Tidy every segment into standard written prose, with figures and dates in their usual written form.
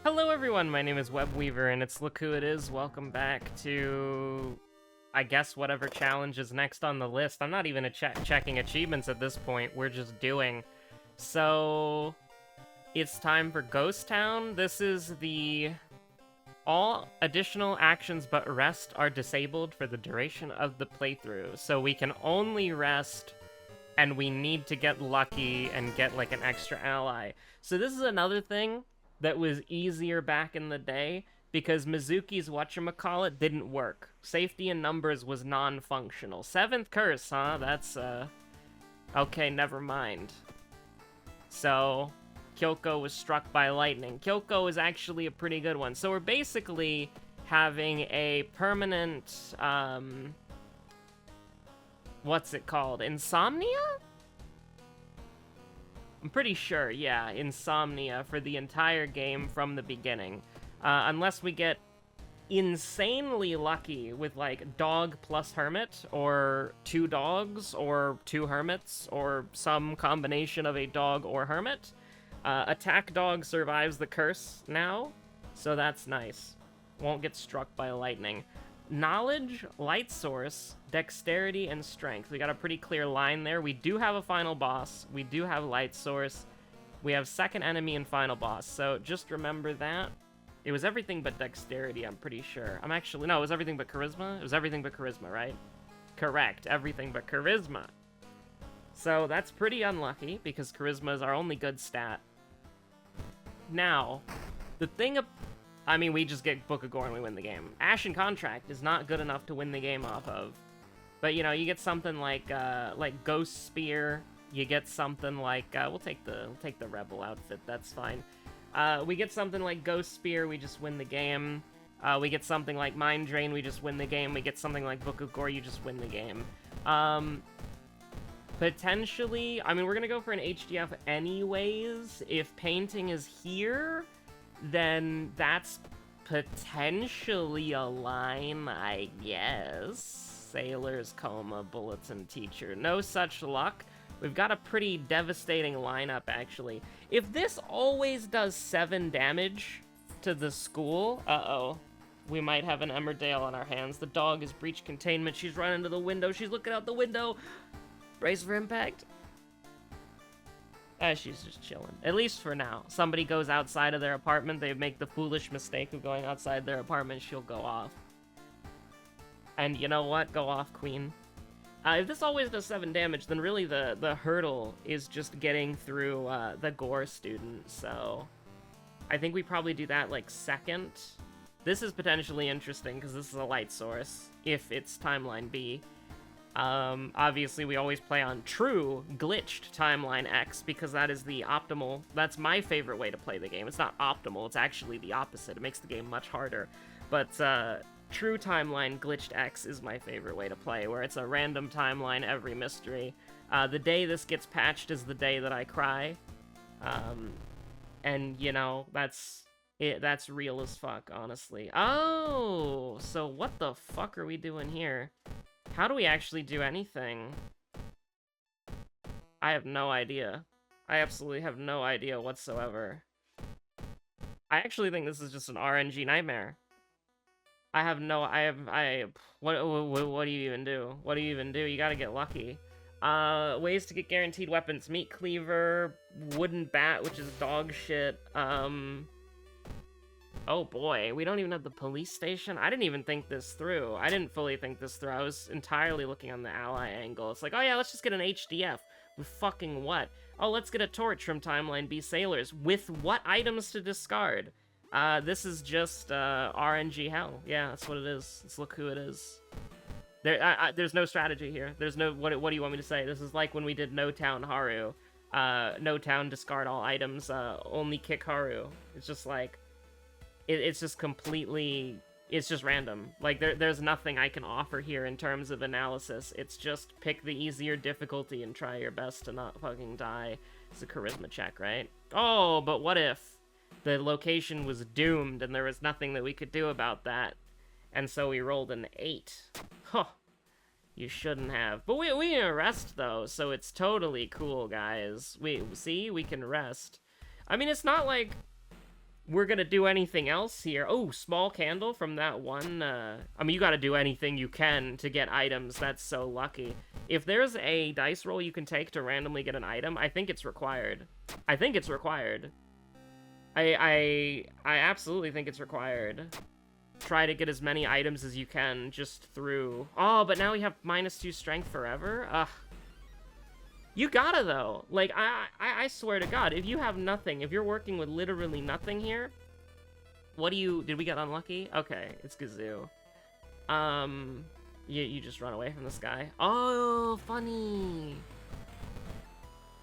Hello everyone, my name is Webweaver, and it's Look Who It Is. Welcome back to, I guess, whatever challenge is next on the list. I'm not even checking achievements at this point, we're just doing. So, it's time for Ghost Town. This is the... All additional actions but rest are disabled for the duration of the playthrough. So we can only rest, and we need to get lucky and get, like, an extra ally. So this is another thing that was easier back in the day, because Mizuki's whatchamacallit didn't work. Safety in numbers was non-functional. 7th curse, huh? That's, okay, never mind. So, Kyoko was struck by lightning. Kyoko is actually a pretty good one. So we're basically having a permanent, what's it called? Insomnia? I'm pretty sure, yeah, insomnia for the entire game from the beginning. Unless we get insanely lucky with, like, dog plus hermit, or 2 dogs, or 2 hermits, or some combination of a dog or hermit. Attack dog survives the curse now, so that's nice. Won't get struck by lightning. Knowledge, light source, dexterity, and strength. We got a pretty clear line there. We do have a final boss. We do have light source. We have second enemy and final boss. So just remember that. It was everything but dexterity, I'm pretty sure. No, it was everything but charisma. It was everything but charisma, right? Correct, everything but charisma. So that's pretty unlucky, because charisma is our only good stat. Now, the thing I mean, we just get Book of Gore and we win the game. Ashen Contract is not good enough to win the game off of. But, you know, you get something like Ghost Spear. You get something like, we'll take the Rebel outfit, that's fine. We get something like Ghost Spear, we just win the game. We get something like Mind Drain, we just win the game. We get something like Book of Gore, you just win the game. Potentially, I mean, we're gonna go for an HDF anyways. If Painting is here, then that's potentially a line, I guess. Sailor's Coma, Bulletin Teacher. No such luck. We've got a pretty devastating lineup, actually. If this always does 7 damage to the school, uh-oh. We might have an Emmerdale on our hands. The dog has breached containment. She's running to the window. She's looking out the window. Brace for impact. She's just chilling. At least for now. Somebody goes outside of their apartment, they make the foolish mistake of going outside their apartment, she'll go off. And you know what? Go off, queen. If this always does 7 damage, then really the hurdle is just getting through the Gore student, so... I think we probably do that, like, second. This is potentially interesting, because this is a light source, if it's Timeline B. Obviously we always play on true glitched timeline X, because that is the optimal, that's my favorite way to play the game. It's not optimal, it's actually the opposite. It makes the game much harder. But, true timeline glitched X is my favorite way to play, where it's a random timeline every mystery. The day this gets patched is the day that I cry. And, you know, that's real as fuck, honestly. Oh, so what the fuck are we doing here? How do we actually do anything? I have no idea. I absolutely have no idea whatsoever. I actually think this is just an RNG nightmare. What do you even do? What do you even do? You gotta get lucky. Ways to get guaranteed weapons. Meat cleaver, wooden bat, which is dog shit. Oh boy, we don't even have the police station? I didn't even think this through. I didn't fully think this through. I was entirely looking on the ally angle. It's like, oh yeah, let's just get an HDF. With fucking what? Oh, let's get a torch from Timeline B Sailors. With what items to discard? This is just, RNG hell. Yeah, that's what it is. Let's look who it is. There's no strategy here. There's no, what do you want me to say? This is like when we did No Town Haru. No Town, discard all items, only kick Haru. It's just like... It's just completely... It's just random. Like, there's nothing I can offer here in terms of analysis. It's just pick the easier difficulty and try your best to not fucking die. It's a charisma check, right? Oh, but what if the location was doomed and there was nothing that we could do about that? And so we rolled an 8. Huh. You shouldn't have. But we can rest, though, so it's totally cool, guys. We can rest. I mean, it's not like... we're gonna do anything else here. Oh, small candle from that one. I mean, you gotta do anything you can to get items. That's so lucky. If there's a dice roll you can take to randomly get an item, I think it's required. I think it's required. I absolutely think it's required. Try to get as many items as you can just through... Oh, but now we have -2 strength forever? Ugh. You gotta, though. Like, I swear to God, if you have nothing, if you're working with literally nothing here, what do you... Did we get unlucky? Okay, it's Gazoo. You just run away from this guy. Oh, funny.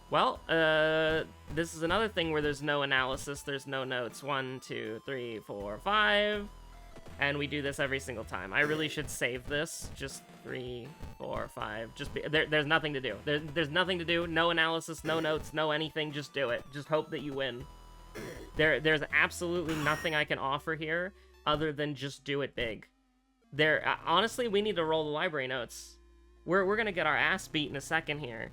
Well, this is another thing where there's no analysis, there's no notes. 1, 2, 3, 4, 5. And we do this every single time. I really should save this. Just 3, 4, 5. Just there's nothing to do. There's nothing to do. No analysis, no notes, no anything. Just do it. Just hope that you win. There's absolutely nothing I can offer here other than just do it big. Honestly, we need to roll the library notes. We're gonna get our ass beat in a second here,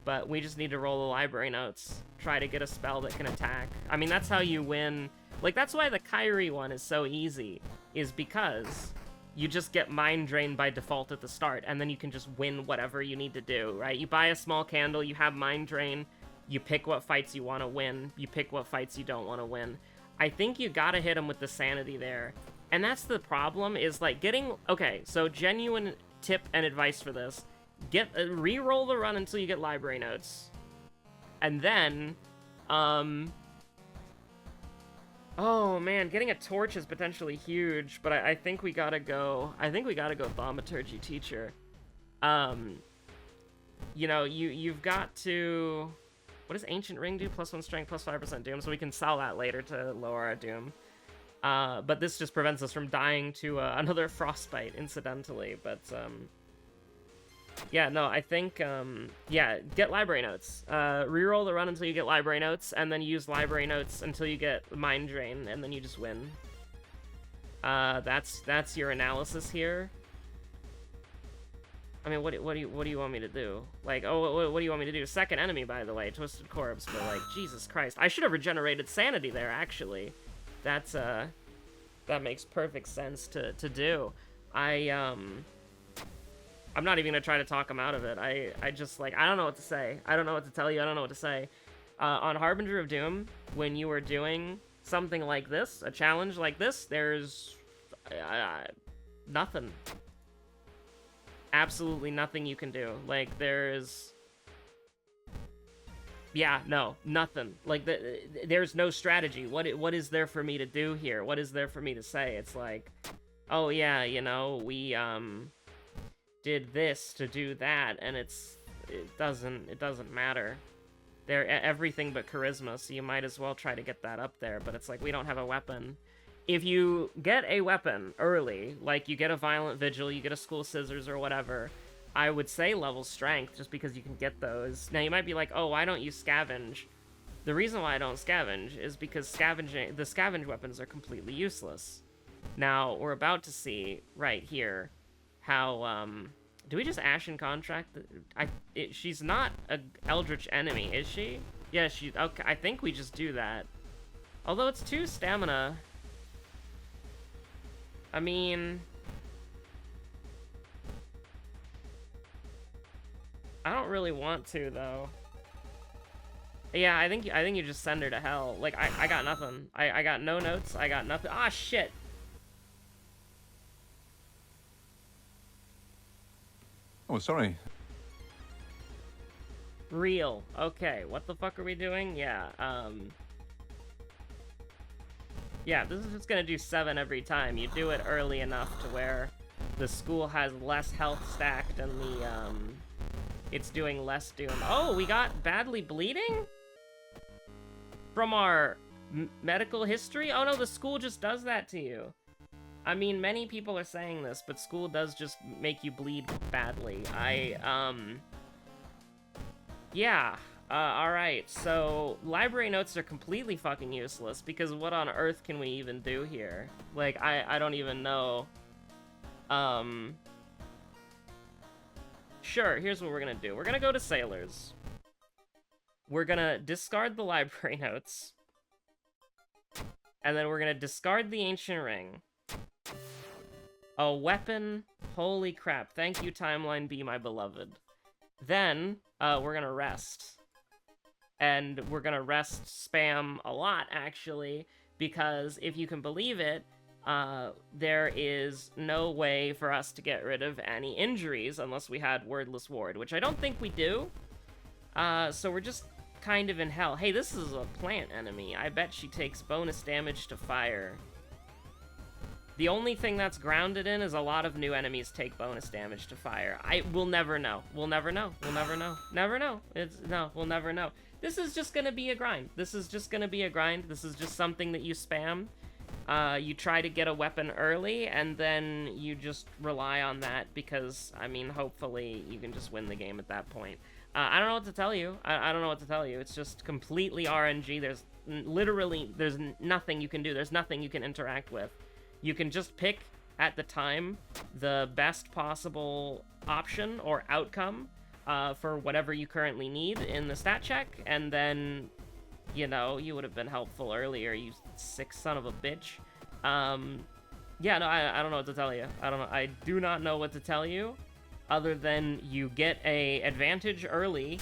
but we just need to roll the library notes. Try to get a spell that can attack. I mean, that's how you win. Like, that's why the Kyrie one is so easy, is because you just get Mind Drain by default at the start, and then you can just win whatever you need to do, right? You buy a small candle, you have Mind Drain, you pick what fights you want to win, you pick what fights you don't want to win. I think you gotta hit him with the Sanity there. And that's the problem, is, like, getting... Okay, so genuine tip and advice for this. Re-roll the run until you get library notes. And then, oh, man, getting a torch is potentially huge, but I think we gotta go... I think we gotta go Thaumaturgy Teacher. You know, you've got to... What does Ancient Ring do? +1 strength, +5% doom, so we can sell that later to lower our doom. But this just prevents us from dying to another frostbite, incidentally, but, yeah, no, I think, yeah, get library notes. Reroll the run until you get library notes, and then use library notes until you get Mind Drain, and then you just win. That's your analysis here. I mean, what do you want me to do? Like, oh, what do you want me to do? Second enemy, by the way, Twisted Corpse, but, like, Jesus Christ. I should have regenerated Sanity there, actually. That's, that makes perfect sense to do. I'm not even gonna try to talk him out of it. I just, like, I don't know what to say. I don't know what to tell you. I don't know what to say. On Harbinger of Doom, when you are doing something like this, a challenge like this, there's nothing. Absolutely nothing you can do. Like, there's... Yeah, no, nothing. Like, there's no strategy. What is there for me to do here? What is there for me to say? It's like, oh yeah, you know, we, did this to do that, and it doesn't matter. They're everything but charisma, so you might as well try to get that up there, but it's like, we don't have a weapon. If you get a weapon early, like you get a Violent Vigil, you get a School Scissors or whatever, I would say level Strength, just because you can get those. Now, you might be like, oh, why don't you scavenge? The reason why I don't scavenge is because the scavenge weapons are completely useless. Now, we're about to see, right here, how, do we just Ashen Contract? She's not a Eldritch enemy, is she? Yeah, okay, I think we just do that. Although it's 2 stamina. I mean... I don't really want to, though. Yeah, I think you just send her to hell. Like, I got nothing. I got no notes. I got nothing. Ah, shit! Oh, sorry. Real. Okay, what the fuck are we doing? Yeah, yeah, this is just gonna do 7 every time. You do it early enough to where the school has less health stacked and the, it's doing less doom. Oh, we got badly bleeding? From our medical history? Oh no, the school just does that to you. I mean, many people are saying this, but school does just make you bleed badly. Yeah. Alright, so library notes are completely fucking useless, because what on earth can we even do here? Like, I don't even know. Sure, here's what we're gonna do. We're gonna go to Sailors. We're gonna discard the library notes. And then we're gonna discard the Ancient Ring. A weapon. Holy crap. Thank you, Timeline B, my beloved. Then, we're gonna rest. And we're gonna rest spam a lot, actually, because if you can believe it, there is no way for us to get rid of any injuries unless we had Wordless Ward, which I don't think we do. So we're just kind of in hell. Hey, this is a plant enemy. I bet she takes bonus damage to fire. The only thing that's grounded in is a lot of new enemies take bonus damage to fire. We'll never know. We'll never know. We'll never know. Never know. We'll never know. This is just gonna be a grind. This is just gonna be a grind. This is just something that you spam. You try to get a weapon early, and then you just rely on that because, I mean, hopefully you can just win the game at that point. I don't know what to tell you. I don't know what to tell you. It's just completely RNG. There's nothing you can do. There's nothing you can interact with. You can just pick, at the time, the best possible option or outcome for whatever you currently need in the stat check, and then, you know, you would have been helpful earlier, you sick son of a bitch. Yeah, no, I don't know what to tell you. I do not know what to tell you, other than you get a advantage early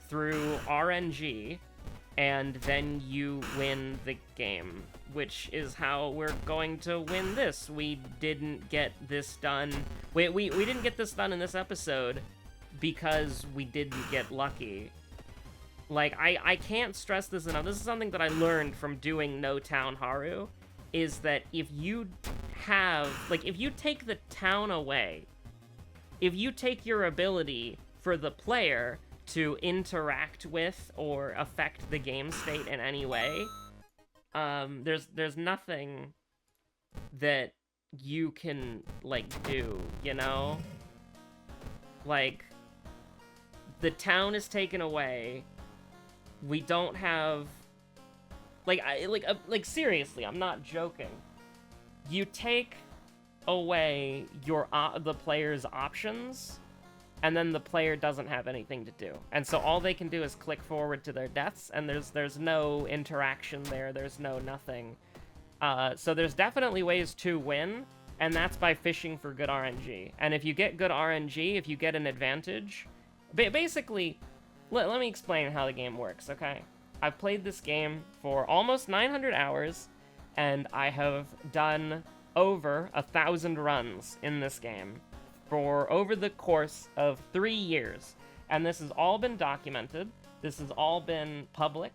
through RNG, and then you win the game, which is how we're going to win this. We didn't get this done. We didn't get this done in this episode because we didn't get lucky. Like, I can't stress this enough. This is something that I learned from doing No Town Haru, is that if you have, like, if you take the town away, if you take your ability for the player to interact with or affect the game state in any way, there's nothing that you can, like, do, you know? Like, the town is taken away. We don't have, like, seriously, I'm not joking. You take away the player's options, and then the player doesn't have anything to do. And so all they can do is click forward to their deaths, and there's no interaction there, there's no nothing. So there's definitely ways to win, and that's by fishing for good RNG. And if you get good RNG, if you get an advantage, basically, let me explain how the game works, okay? I've played this game for almost 900 hours, and I have done over 1,000 runs in this game for over the course of 3 years. And this has all been documented. This has all been public.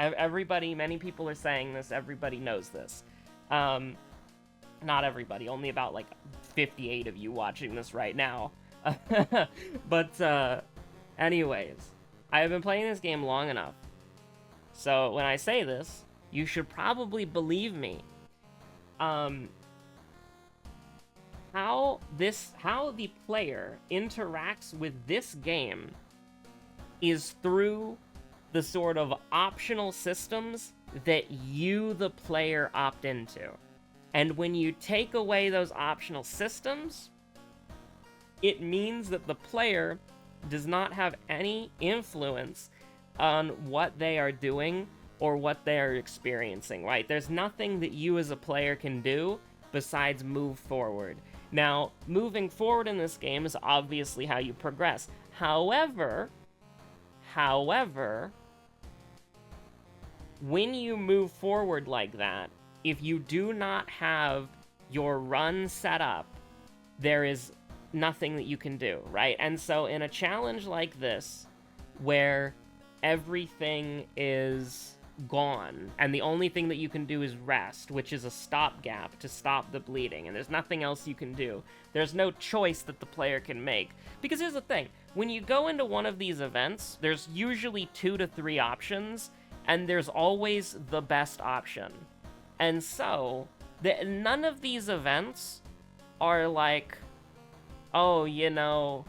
Everybody, many people are saying this, everybody knows this. Not everybody, only about like 58 of you watching this right now. But anyways, I have been playing this game long enough. So when I say this, you should probably believe me. How the player interacts with this game is through the sort of optional systems that you, the player, opt into. And when you take away those optional systems, it means that the player does not have any influence on what they are doing or what they are experiencing, right? There's nothing that you as a player can do besides move forward. Now, moving forward in this game is obviously how you progress. However, when you move forward like that, if you do not have your run set up, there is nothing that you can do, right? And so in a challenge like this, where everything is gone, and the only thing that you can do is rest, which is a stopgap to stop the bleeding, and there's nothing else you can do. There's no choice that the player can make. Because here's the thing, when you go into one of these events, there's usually 2 to 3 options, and there's always the best option. And so, none of these events are like, oh, you know,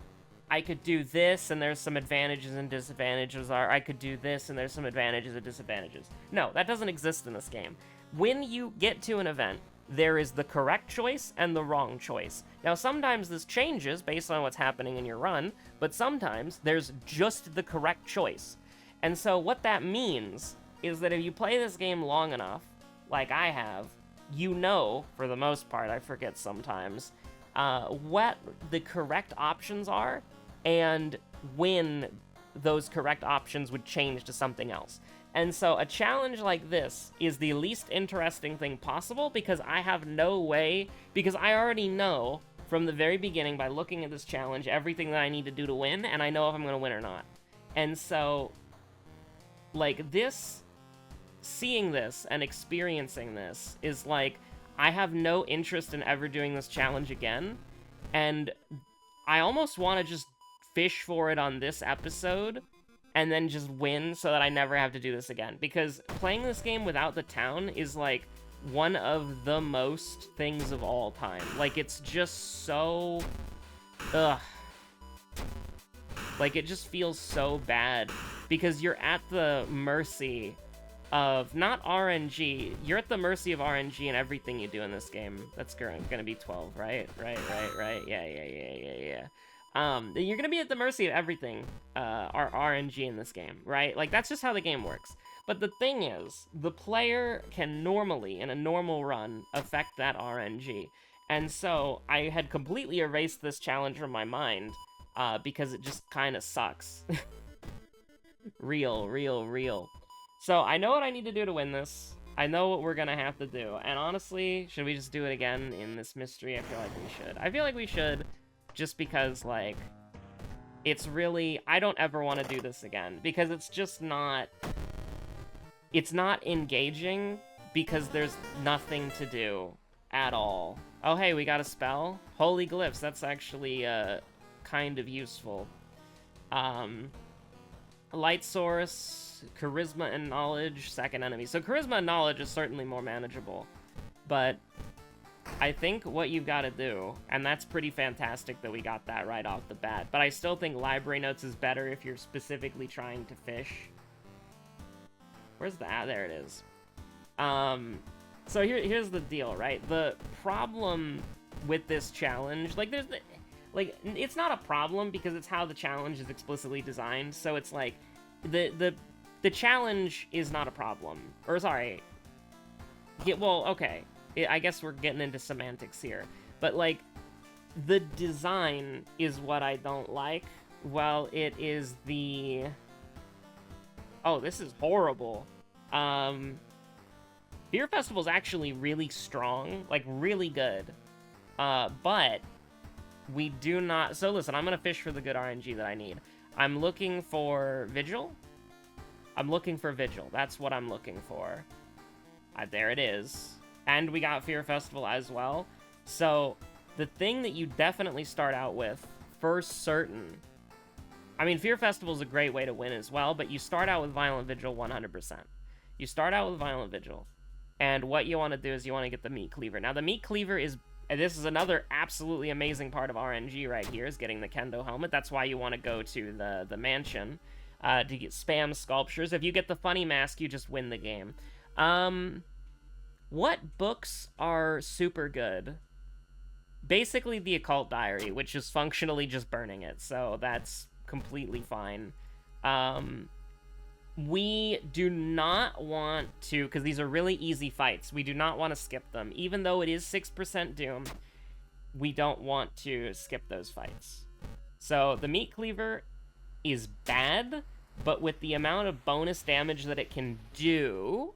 I could do this, and there's some advantages and disadvantages, or I could do this, and there's some advantages and disadvantages. No, that doesn't exist in this game. When you get to an event, there is the correct choice and the wrong choice. Now, sometimes this changes based on what's happening in your run, but sometimes there's just the correct choice. And so what that means is that if you play this game long enough, like I have, you know, for the most part, I forget sometimes, what the correct options are and when those correct options would change to something else. And so a challenge like this is the least interesting thing possible because I have no way, because I already know from the very beginning by looking at this challenge everything that I need to do to win, and I know if I'm going to win or not. And so, like, this, seeing this and experiencing this is like, I have no interest in ever doing this challenge again, and I almost want to just fish for it on this episode and then just win so that I never have to do this again. Because playing this game without the town is, like, one of the most things of all time. Like, it's just so... Ugh. Like, it just feels so bad. Because you're at the mercy of... Not RNG. You're at the mercy of RNG in everything you do in this game. That's gonna be 12, right? Right. Yeah. You're gonna be at the mercy of everything, our RNG in this game, right? Like, that's just how the game works. But the thing is, the player can normally, in a normal run, affect that RNG. And so, I had completely erased this challenge from my mind, because it just kind of sucks. Real. So, I know what I need to do to win this. I know what we're gonna have to do. And honestly, should we just do it again in this mystery? I feel like we should. I feel like we should. Just because, like, it's really... I don't ever want to do this again. Because it's just not... It's not engaging because there's nothing to do at all. Oh, hey, we got a spell? Holy Glyphs, that's actually, kind of useful. Light Source, Charisma and Knowledge, second enemy. So Charisma and Knowledge is certainly more manageable. But... I think what you've got to do, and that's pretty fantastic that we got that right off the bat, but I still think Library Notes is better if you're specifically trying to fish. Where's the... Ah, there it is. So here's the deal, right? The problem with this challenge, like, it's not a problem because it's how the challenge is explicitly designed, so it's like, the challenge is not a problem. Or, sorry. Yeah, well, okay. I guess we're getting into semantics here. But, like, the design is what I don't like, while it is the... Oh, this is horrible. Beer Festival's actually really strong, like, really good. But we do not... So, listen, I'm gonna fish for the good RNG that I need. I'm looking for Vigil. I'm looking for Vigil. That's what I'm looking for. There it is. And we got Fear Festival as well. So, the thing that you definitely start out with, for certain... I mean, Fear Festival is a great way to win as well, but you start out with Violent Vigil 100%. You start out with Violent Vigil. And what you want to do is you want to get the Meat Cleaver. Now, the Meat Cleaver is... And this is another absolutely amazing part of RNG right here, is getting the Kendo Helmet. That's why you want to go to the mansion to get spam sculptures. If you get the Funny Mask, you just win the game. What books are super good? Basically the Occult Diary, which is functionally just burning it, so that's completely fine. We do not want to, because these are really easy fights, we do not want to skip them. Even though it is 6% Doom, we don't want to skip those fights. So the Meat Cleaver is bad, but with the amount of bonus damage that it can do,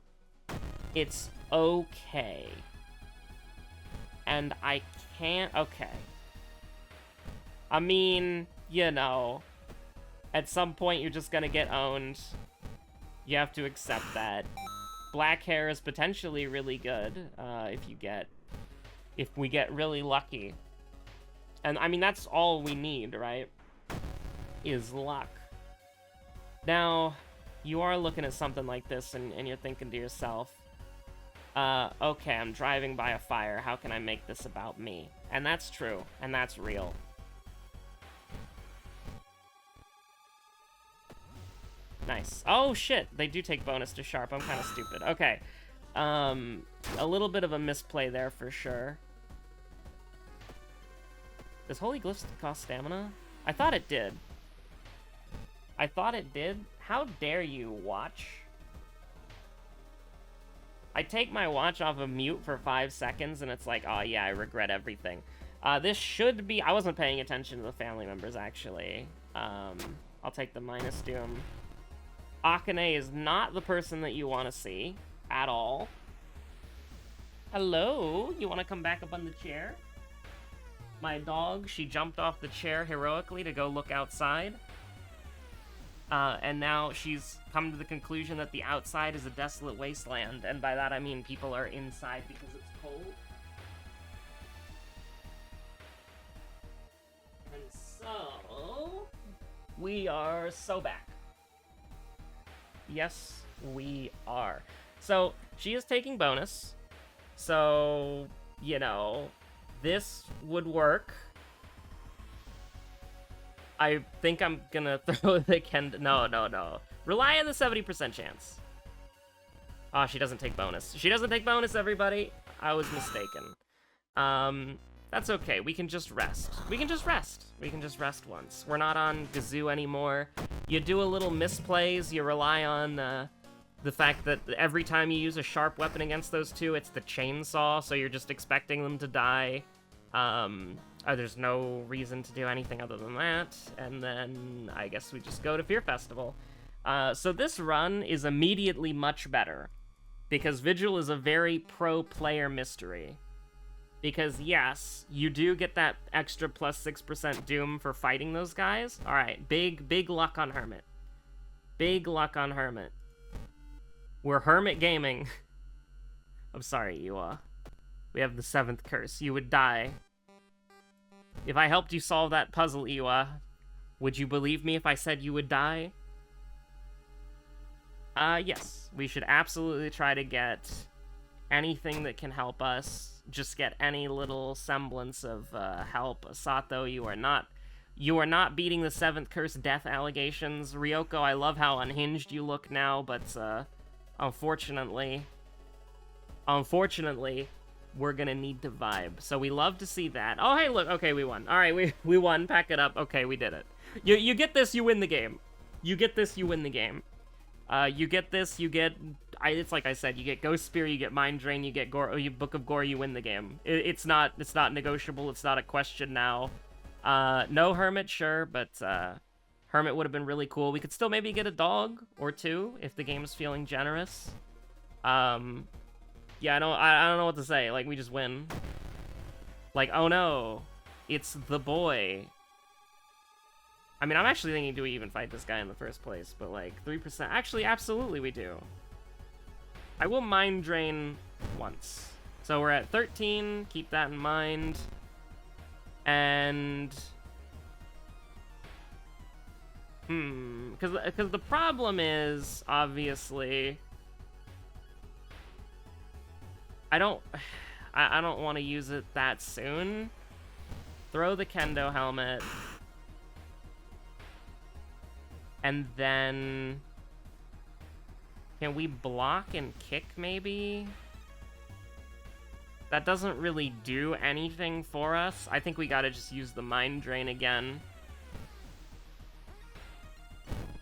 it's okay. And I can't... Okay. I mean, you know, at some point you're just gonna get owned. You have to accept that. Black hair is potentially really good, if we get really lucky. And, I mean, that's all we need, right? Is luck. Now, you are looking at something like this, and you're thinking to yourself, okay, I'm driving by a fire. How can I make this about me? And that's true, and that's real. Nice. Oh, shit! They do take bonus to sharp. I'm kind of stupid. Okay. A little bit of a misplay there for sure. Does Holy Glyphs cost stamina? I thought it did. I thought it did? How dare you watch? I take my watch off of mute for 5 seconds, and it's like, oh yeah, I regret everything. This should be... I wasn't paying attention to the family members, actually. I'll take the minus doom. Akane is not the person that you want to see at all. Hello? You want to come back up on the chair? My dog, she jumped off the chair heroically to go look outside. And now she's come to the conclusion that the outside is a desolate wasteland, and by that I mean people are inside because it's cold. And so... we are so back. Yes, we are. So, she is taking bonus. So, you know, this would work. I think I'm gonna throw the Kendo... No. Rely on the 70% chance. Oh, she doesn't take bonus. She doesn't take bonus, everybody. I was mistaken. That's okay. We can just rest. We can just rest once. We're not on Gazoo anymore. You do a little misplays. You rely on the fact that every time you use a sharp weapon against those two, it's the chainsaw, so you're just expecting them to die. There's no reason to do anything other than that, and then I guess we just go to Fear Festival. So this run is immediately much better, because Vigil is a very pro-player mystery. Because yes, you do get that extra plus 6% Doom for fighting those guys. Alright, big luck on Hermit. Big luck on Hermit. We're Hermit gaming. I'm sorry, Iwa. We have the 7th curse. You would die. If I helped you solve that puzzle, Iwa, would you believe me if I said you would die? Yes. We should absolutely try to get anything that can help us. Just get any little semblance of help. Sato, you are not beating the 7th curse death allegations. Ryoko, I love how unhinged you look now, but unfortunately, we're gonna need to vibe. So we love to see that. Oh, hey, look. Okay, we won. All right, we won. Pack it up. Okay, we did it. You get this, you win the game. You get this, you win the game. You get this, you get... it's like I said, you get Ghost Spear, you get Mind Drain, you get Gore, you Book of Gore, you win the game. It's not negotiable, it's not a question now. No Hermit, sure, but Hermit would have been really cool. We could still maybe get a dog or two if the game's feeling generous. Yeah, I don't know what to say. Like, we just win. Like, oh no, it's the boy. I mean, I'm actually thinking, do we even fight this guy in the first place? But like, 3%. Actually, absolutely we do. I will Mind Drain once. So we're at 13, keep that in mind. And... because the problem is, obviously... I don't want to use it that soon. Throw the Kendo helmet. And then... can we block and kick, maybe? That doesn't really do anything for us. I think we gotta just use the Mind Drain again.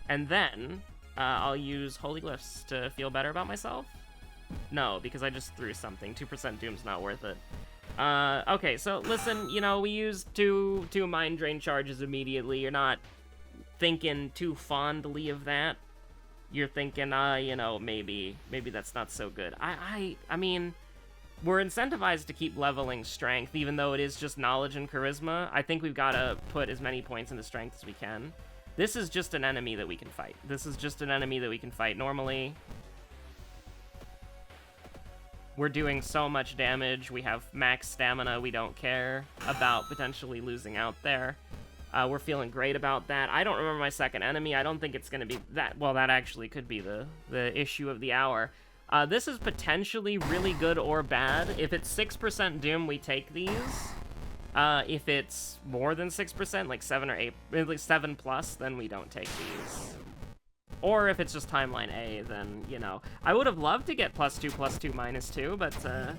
And then, I'll use Holy Glyphs to feel better about myself. No, because I just threw something. 2% Doom's not worth it. Okay, so listen, you know, we used two Mind Drain charges immediately. You're not thinking too fondly of that. You're thinking, you know, maybe that's not so good. I mean, we're incentivized to keep leveling strength, even though it is just knowledge and charisma. I think we've got to put as many points into strength as we can. This is just an enemy that we can fight. This is just an enemy that we can fight normally. We're doing so much damage. We have max stamina. We don't care about potentially losing out there. We're feeling great about that. I don't remember my second enemy. I don't think it's going to be that... well, that actually could be the issue of the hour. This is potentially really good or bad. If it's 6% Doom, we take these. If it's more than 6%, like 7 or 8, like 7 plus, then we don't take these. Or if it's just Timeline A, then, you know. I would have loved to get +2, +2, -2, but,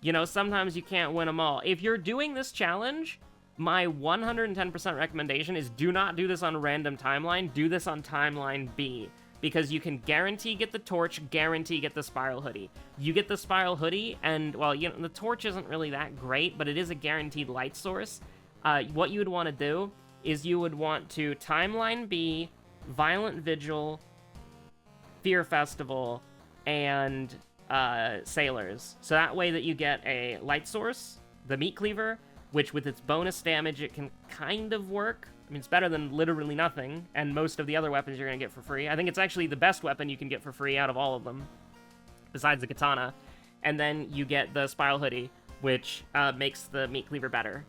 you know, sometimes you can't win them all. If you're doing this challenge, my 110% recommendation is do not do this on random timeline. Do this on Timeline B. because you can guarantee get the torch, guarantee get the spiral hoodie. You get the spiral hoodie, and, well, you know, the torch isn't really that great, but it is a guaranteed light source. What you would want to do is you would want to Timeline B, Violent Vigil, Fear Festival, and Sailors. So that way that you get a light source, the Meat Cleaver, which with its bonus damage, it can kind of work. I mean, it's better than literally nothing, and most of the other weapons you're going to get for free. I think it's actually the best weapon you can get for free out of all of them, besides the katana. And then you get the Spiral Hoodie, which makes the Meat Cleaver better,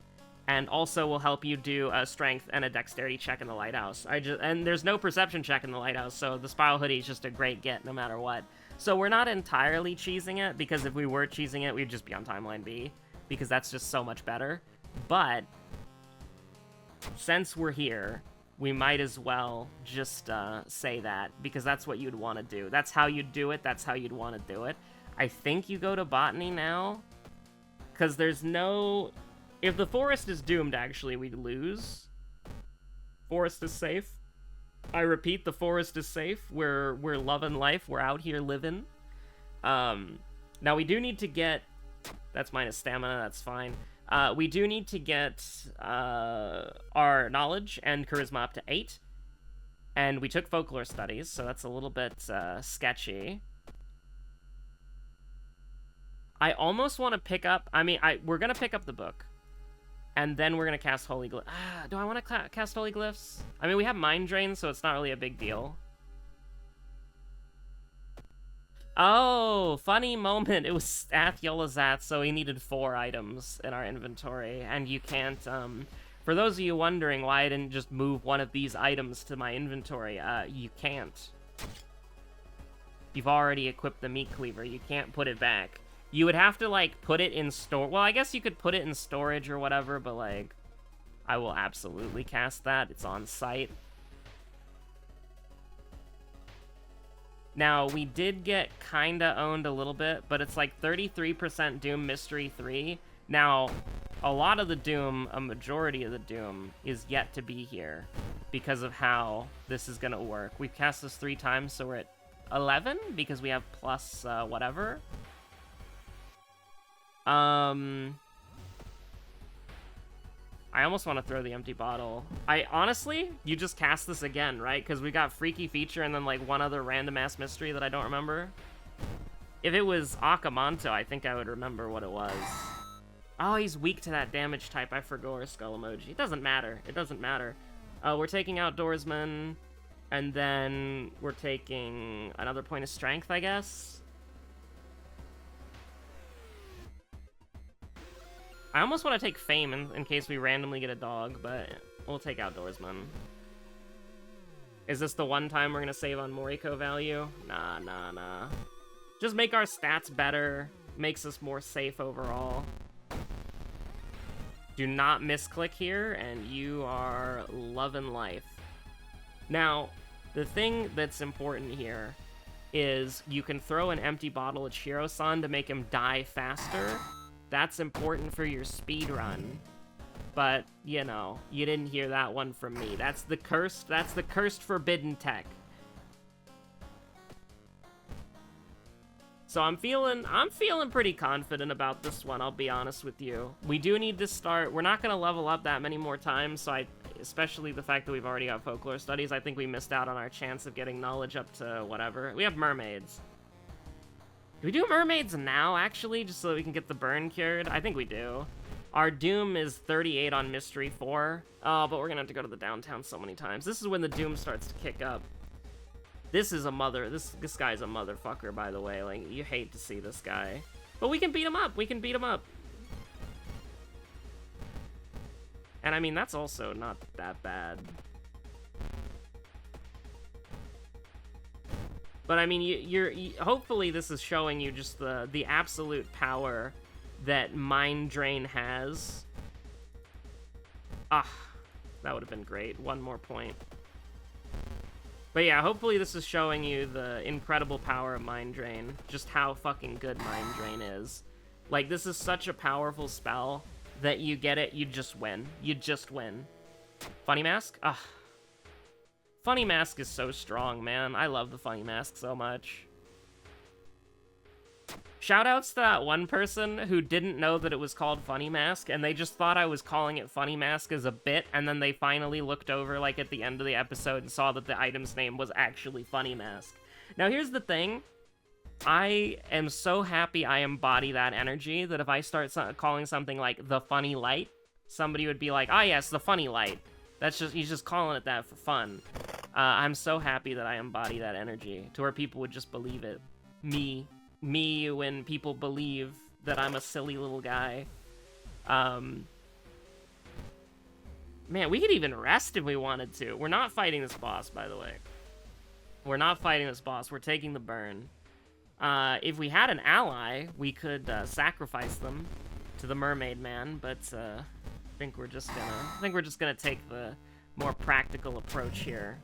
and also will help you do a Strength and a Dexterity check in the Lighthouse. And there's no Perception check in the Lighthouse, so the Spiral Hoodie is just a great get no matter what. So we're not entirely cheesing it, because if we were cheesing it, we'd just be on Timeline B, because that's just so much better. But since we're here, we might as well just say that, because that's what you'd want to do. That's how you'd do it. That's how you'd want to do it. I think you go to Botany now, because there's no... If the forest is doomed, actually, we'd lose. Forest is safe. I repeat, the forest is safe. We're loving life. We're out here living. Now, we do need to get... That's minus stamina. That's fine. We do need to get our knowledge and charisma up to 8. And we took folklore studies, so that's a little bit sketchy. I almost want to pick up... I mean, we're going to pick up the book. And then we're going to cast Holy Glyphs. Do I want to cast Holy Glyphs? I mean, we have Mind Drain, so it's not really a big deal. Oh, funny moment. It was Ath Yolazat, so he needed 4 items in our inventory. And you can't, for those of you wondering why I didn't just move one of these items to my inventory, you can't. You've already equipped the Meat Cleaver. You can't put it back. You would have to, like, put it in store. Well, I guess you could put it in storage or whatever, but, like, I will absolutely cast that. It's on site. Now, we did get kinda owned a little bit, but it's like 33% Doom Mystery 3. Now, a lot of the Doom, a majority of the Doom, is yet to be here because of how this is gonna work. We've cast this 3 times, so we're at 11 because we have plus whatever. I almost want to throw the empty bottle. Honestly, you just cast this again, right? Because we got Freaky Feature and then, like, one other random-ass mystery that I don't remember. If it was Akamanto, I think I would remember what it was. Oh, he's weak to that damage type. I forgot skull emoji. It doesn't matter. It doesn't matter. We're taking Outdoorsman, and then we're taking another point of strength, I guess. I almost want to take Fame in case we randomly get a dog, but we'll take Outdoorsman. Is this the one time we're going to save on Moriko value? Nah. Just make our stats better. Makes us more safe overall. Do not misclick here, and you are loving life. Now, the thing that's important here is you can throw an empty bottle at Shiro-san to make him die faster. That's important for your speed run. But, you know, you didn't hear that one from me. That's the cursed forbidden tech. So I'm feeling pretty confident about this one, I'll be honest with you. We do need to start, we're not gonna level up that many more times, so especially the fact that we've already got folklore studies, I think we missed out on our chance of getting knowledge up to whatever. We have mermaids. Do we do mermaids now, actually, just so that we can get the burn cured? I think we do. Our Doom is 38 on Mystery 4. Oh, but we're gonna have to go to the downtown so many times. This is when the Doom starts to kick up. This is a this guy's a motherfucker, by the way. Like, you hate to see this guy. But we can beat him up. We can beat him up. And I mean, that's also not that bad. But I mean, hopefully this is showing you just the absolute power that Mind Drain has. Ah, that would have been great. One more point. But yeah, hopefully this is showing you the incredible power of Mind Drain. Just how fucking good Mind Drain is. Like, this is such a powerful spell that you get it, you just win. You just win. Funny Mask? Ah. Funny Mask is so strong, man. I love the Funny Mask so much. Shoutouts to that one person who didn't know that it was called Funny Mask, and they just thought I was calling it Funny Mask as a bit, and then they finally looked over, like, at the end of the episode and saw that the item's name was actually Funny Mask. Now, here's the thing. I am so happy I embody that energy that if I start calling something like the Funny Light, somebody would be like, ah, yes, the Funny Light. He's just calling it that for fun. I'm so happy that I embody that energy to where people would just believe it. Me when people believe that I'm a silly little guy. Man, we could even rest if we wanted to. We're not fighting this boss, by the way. We're not fighting this boss. We're taking the burn. If we had an ally, we could sacrifice them to the Mermaid Man, but I think we're just gonna take the more practical approach here.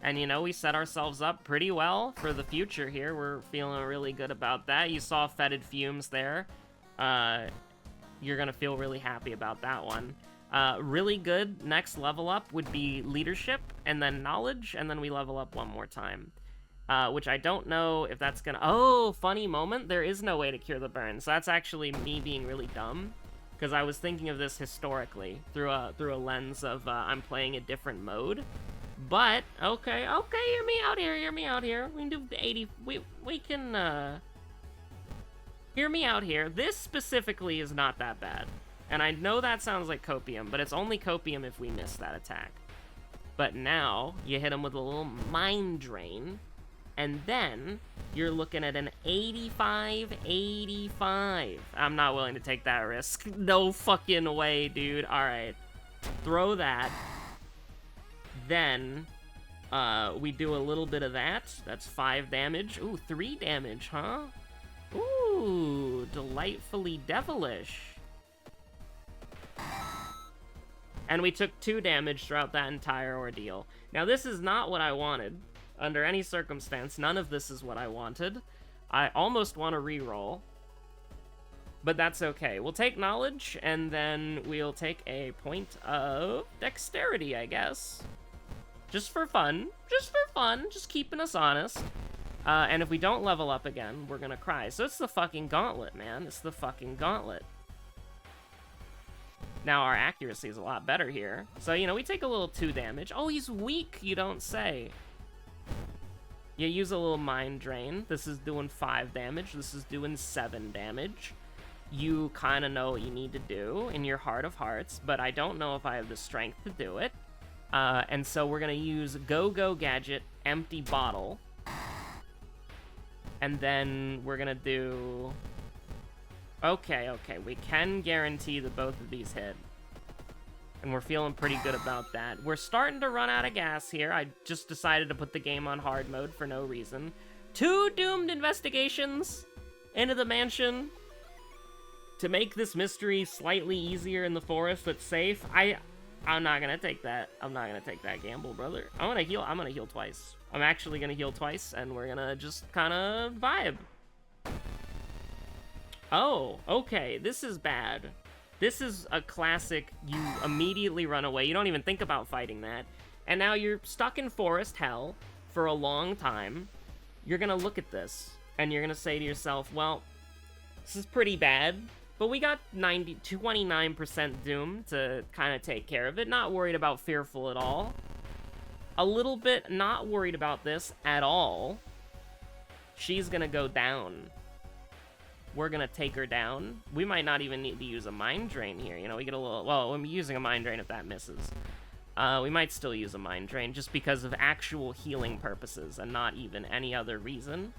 And, you know, we set ourselves up pretty well for the future here. We're feeling really good about that. You saw Fetid Fumes there. You're going to feel really happy about that one. Really good next level up would be Leadership, and then Knowledge, and then we level up one more time. Which I don't know if that's going to... Oh, funny moment. There is no way to cure the burn. So that's actually me being really dumb. Because I was thinking of this historically through a lens of I'm playing a different mode. But, okay, hear me out here. We can do the 80, we can, hear me out here. This specifically is not that bad. And I know that sounds like copium, but it's only copium if we miss that attack. But now, you hit him with a little Mind Drain, and then you're looking at an 85. I'm not willing to take that risk. No fucking way, dude. Alright. Throw that. Then, we do a little bit of that. That's 5 damage. Ooh, 3 damage, huh? Ooh, delightfully devilish. And we took 2 damage throughout that entire ordeal. Now, this is not what I wanted. Under any circumstance, none of this is what I wanted. I almost want to reroll. But that's okay. We'll take Knowledge, and then we'll take a point of Dexterity, I guess. Just for fun. Just keeping us honest. And if we don't level up again, we're gonna cry. So it's the fucking gauntlet, man. It's the fucking gauntlet. Now our accuracy is a lot better here. So, you know, we take a little 2 damage. Oh, he's weak, you don't say. You use a little Mind Drain. This is doing 5 damage. This is doing 7 damage. You kind of know what you need to do in your heart of hearts, but I don't know if I have the strength to do it. And so we're going to use Go Gadget, Empty Bottle. And then we're going to do... Okay, we can guarantee that both of these hit. And we're feeling pretty good about that. We're starting to run out of gas here. I just decided to put the game on hard mode for no reason. 2 doomed investigations into the mansion to make this mystery slightly easier in the forest that's safe. I'm not gonna take that. I'm not gonna take that gamble, brother. I'm gonna heal twice. I'm actually gonna heal twice, and we're gonna just kind of vibe. Oh, okay, this is bad. This is a classic, you immediately run away. You don't even think about fighting that. And now you're stuck in forest hell for a long time. You're gonna look at this, and you're gonna say to yourself, well, this is pretty bad, but we got 29% doom to kind of take care of it. Not worried about Fearful at all. A little bit not worried about this at all. She's gonna go down. We're gonna take her down. We might not even need to use a Mind Drain here. You know, we get a little... Well, I'm using a Mind Drain if that misses. We might still use a Mind Drain just because of actual healing purposes and not even any other reason.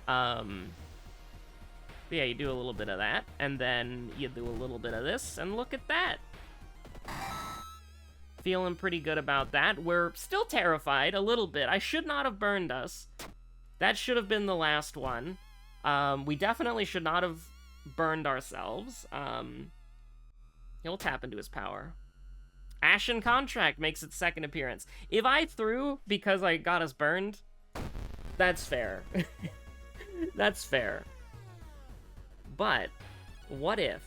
But yeah, you do a little bit of that, and then you do a little bit of this, and look at that. Feeling pretty good about that. We're still terrified a little bit. I should not have burned us. That should have been the last one. We definitely should not have burned ourselves. He'll tap into his power. Ashen Contract makes its second appearance. If I threw because I got us burned, that's fair. That's fair. But, what if...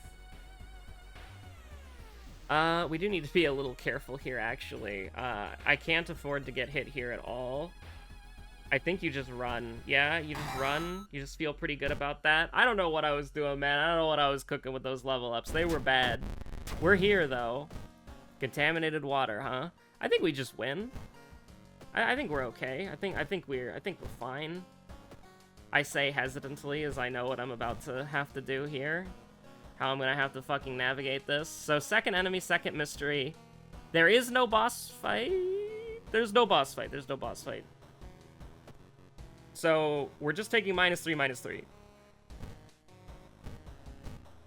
We do need to be a little careful here, actually. I can't afford to get hit here at all. I think you just run. Yeah, you just run. You just feel pretty good about that. I don't know what I was doing, man. I don't know what I was cooking with those level ups. They were bad. We're here, though. Contaminated water, huh? I think we just win. I think we're okay. I think we're fine. I say hesitantly, as I know what I'm about to have to do here. How I'm gonna have to fucking navigate this. So, second enemy, second mystery. There is no boss fight. There's no boss fight. There's no boss fight. So, we're just taking -3, -3.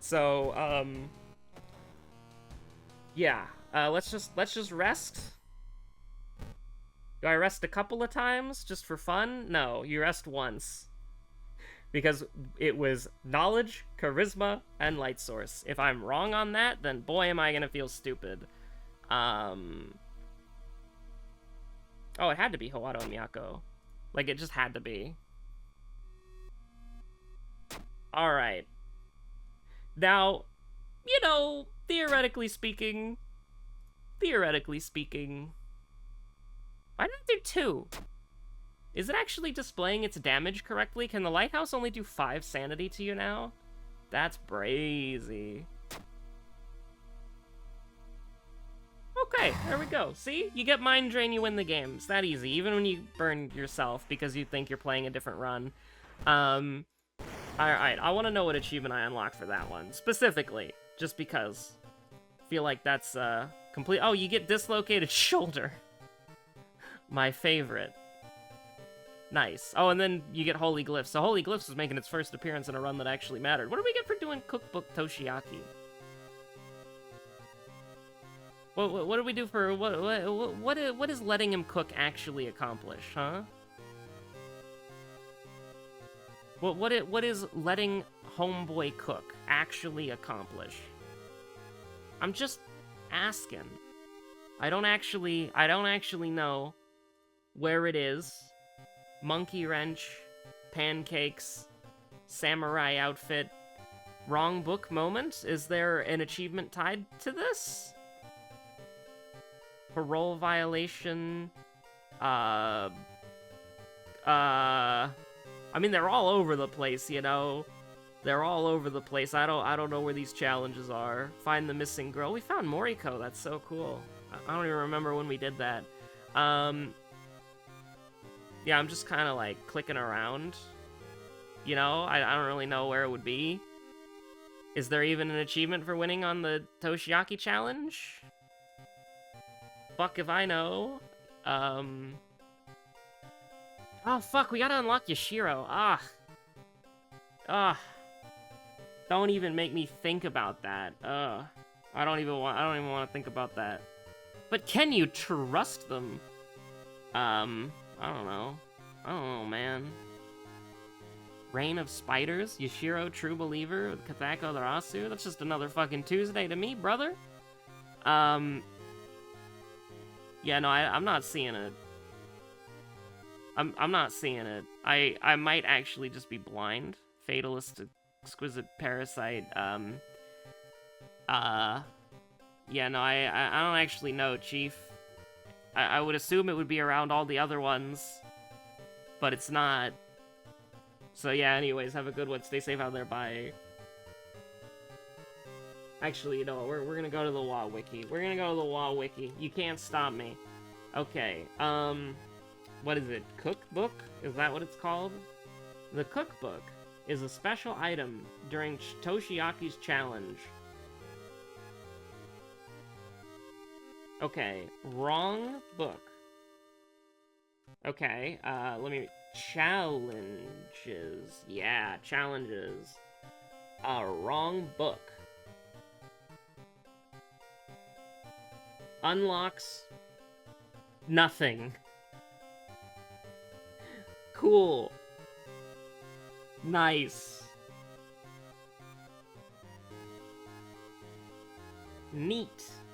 So, yeah. Let's just rest. Do I rest a couple of times just for fun? No, you rest once. Because it was knowledge, charisma, and light source. If I'm wrong on that, then boy am I gonna feel stupid. Oh, it had to be Hoado and Miyako. Like, it just had to be. Alright. Now, you know, theoretically speaking... Why did I do 2? Is it actually displaying its damage correctly? Can the lighthouse only do 5 sanity to you now? That's brazy. Okay, there we go. See? You get mind drain, you win the game. It's that easy, even when you burn yourself because you think you're playing a different run. Alright, I want to know what achievement I unlocked for that one. Specifically, just because. I feel like that's, complete... Oh, you get dislocated shoulder. My favorite. Nice. Oh, and then you get Holy Glyphs. So Holy Glyphs was making its first appearance in a run that actually mattered. What do we get for doing Cookbook Toshiaki? What do we do for... What is letting him cook actually accomplish, huh? What is letting Homeboy cook actually accomplish? I'm just asking. I don't actually know where it is. Monkey wrench, pancakes, samurai outfit, wrong book moment? Is there an achievement tied to this? Parole violation, I mean, they're all over the place, you know? They're all over the place. I don't know where these challenges are. Find the missing girl. We found Moriko. That's so cool. I don't even remember when we did that. Yeah, I'm just kind of, like, clicking around. You know? I don't really know where it would be. Is there even an achievement for winning on the Toshiaki challenge? Fuck if I know. Oh, fuck, we gotta unlock Yashiro. Don't even make me think about that. I don't even want to think about that. But can you trust them? I don't know. Man. Reign of Spiders? Yashiro, True Believer? Kathako Darasu? That's just another fucking Tuesday to me, brother. Yeah, no, I'm not seeing it. I'm not seeing it. I might actually just be blind. Fatalist, Exquisite Parasite, yeah, no, I don't actually know, Chief. I would assume it would be around all the other ones, but it's not. So yeah, anyways, have a good one. Stay safe out there, bye. Actually, you know what, we're gonna go to the WoW Wiki. We're gonna go to the WoW Wiki. You can't stop me. Okay, what is it? Cookbook? Is that what it's called? The Cookbook is a special item during Toshiaki's challenge. Okay, wrong book. Okay, let me... Challenges. Yeah, challenges. Wrong book. Unlocks... nothing. Cool. Nice. Neat.